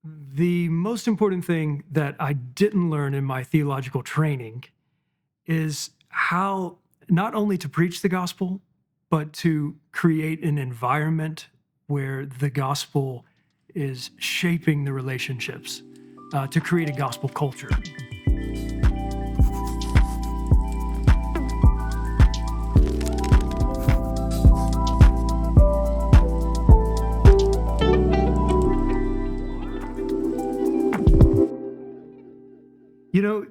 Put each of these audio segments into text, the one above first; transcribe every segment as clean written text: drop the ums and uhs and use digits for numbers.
The most important thing that I didn't learn in my theological training is how not only to preach the gospel, but to create an environment where the gospel is shaping the relationships, to create a gospel culture.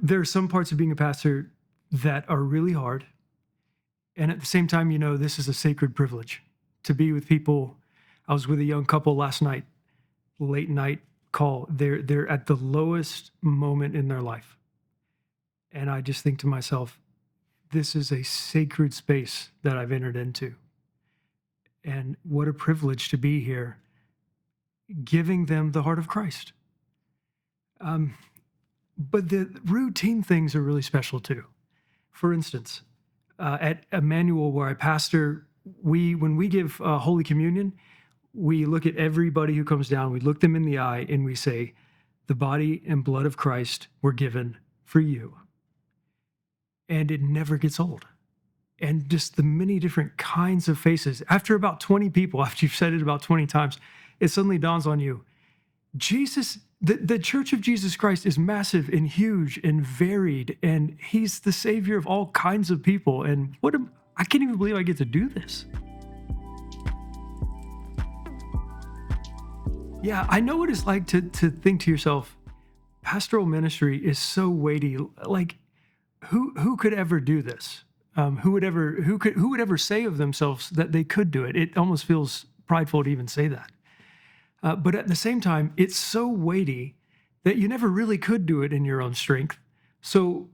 There are some parts of being a pastor that are really hard. And at the same time, this is a sacred privilege to be with people. I was with a young couple last night, late night call. They're at the lowest moment in their life. And I just think to myself, this is a sacred space that I've entered into. And what a privilege to be here, giving them the heart of Christ. But the routine things are really special too. For instance, at Emmanuel, where I pastor, when we give Holy Communion, we look at everybody who comes down, we look them in the eye, and we say, the body and blood of Christ were given for you. And it never gets old. And just the many different kinds of faces. After about 20 people, after you've said it about 20 times, it suddenly dawns on you, Jesus, the Church of Jesus Christ is massive and huge and varied, and he's the savior of all kinds of people. And I can't even believe I get to do this. Yeah, I know what it's like to think to yourself, pastoral ministry is so weighty. Like, who could ever do this? Who would ever say of themselves that they could do it? It almost feels prideful to even say that. But at the same time, it's so weighty that you never really could do it in your own strength. So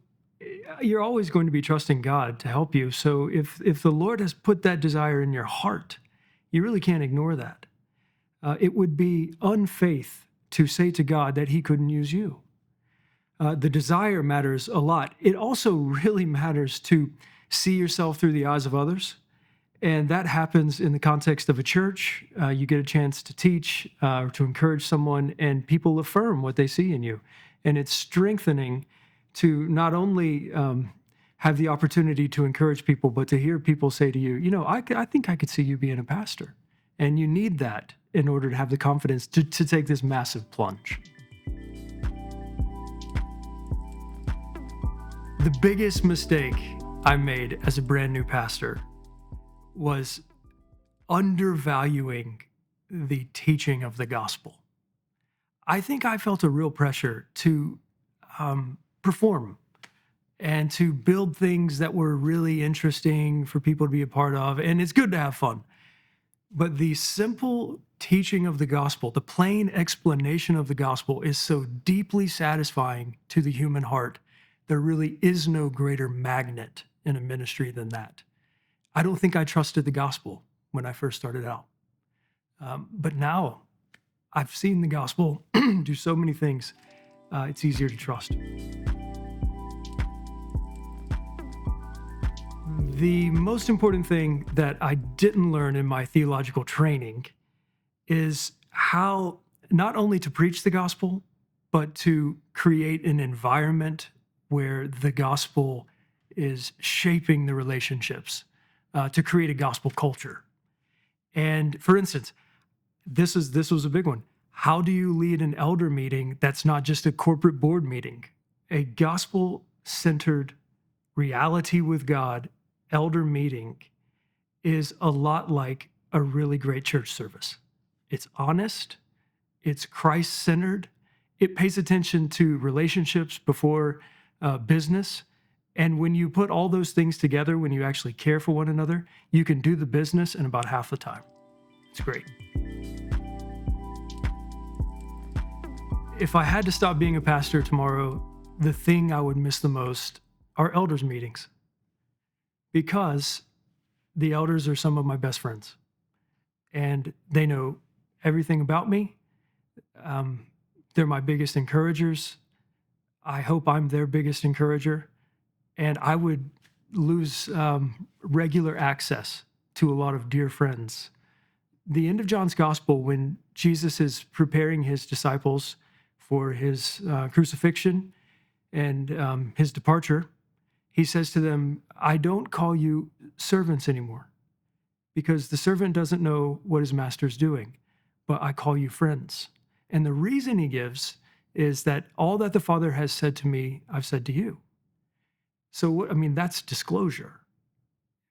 you're always going to be trusting God to help you. So if the Lord has put that desire in your heart, you really can't ignore that. It would be unfaith to say to God that he couldn't use you. The desire matters a lot. It also really matters to see yourself through the eyes of others. And that happens in the context of a church. You get a chance to teach or to encourage someone, and people affirm what they see in you. And it's strengthening to not only have the opportunity to encourage people, but to hear people say to you, I think I could see you being a pastor. And you need that in order to have the confidence to take this massive plunge. The biggest mistake I made as a brand new pastor was undervaluing the teaching of the gospel. I think I felt a real pressure to perform and to build things that were really interesting for people to be a part of, and it's good to have fun. But the simple teaching of the gospel, the plain explanation of the gospel, is so deeply satisfying to the human heart. There really is no greater magnet in a ministry than that. I don't think I trusted the gospel when I first started out. But now I've seen the gospel do so many things, it's easier to trust. The most important thing that I didn't learn in my theological training is how not only to preach the gospel, but to create an environment where the gospel is shaping the relationships, to create a gospel culture. And for instance, this was a big one. How do you lead an elder meeting that's not just a corporate board meeting? A gospel-centered reality with God elder meeting is a lot like a really great church service. It's honest, it's Christ-centered, it pays attention to relationships before business. And when you put all those things together, when you actually care for one another, you can do the business in about half the time. It's great. If I had to stop being a pastor tomorrow, the thing I would miss the most are elders meetings, because the elders are some of my best friends and they know everything about me. They're my biggest encouragers. I hope I'm their biggest encourager. And I would lose regular access to a lot of dear friends. The end of John's gospel, when Jesus is preparing his disciples for his crucifixion and his departure, he says to them, I don't call you servants anymore, because the servant doesn't know what his master's doing, but I call you friends. And the reason he gives is that all that the Father has said to me, I've said to you. So, that's disclosure.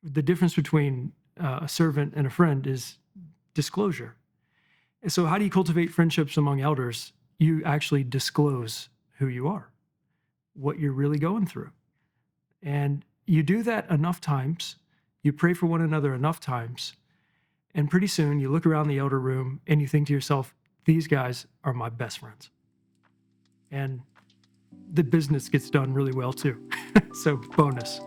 The difference between a servant and a friend is disclosure. And so how do you cultivate friendships among elders? You actually disclose who you are, what you're really going through. And you do that enough times, you pray for one another enough times, and pretty soon you look around the elder room and you think to yourself, these guys are my best friends. And the business gets done really well too. So bonus.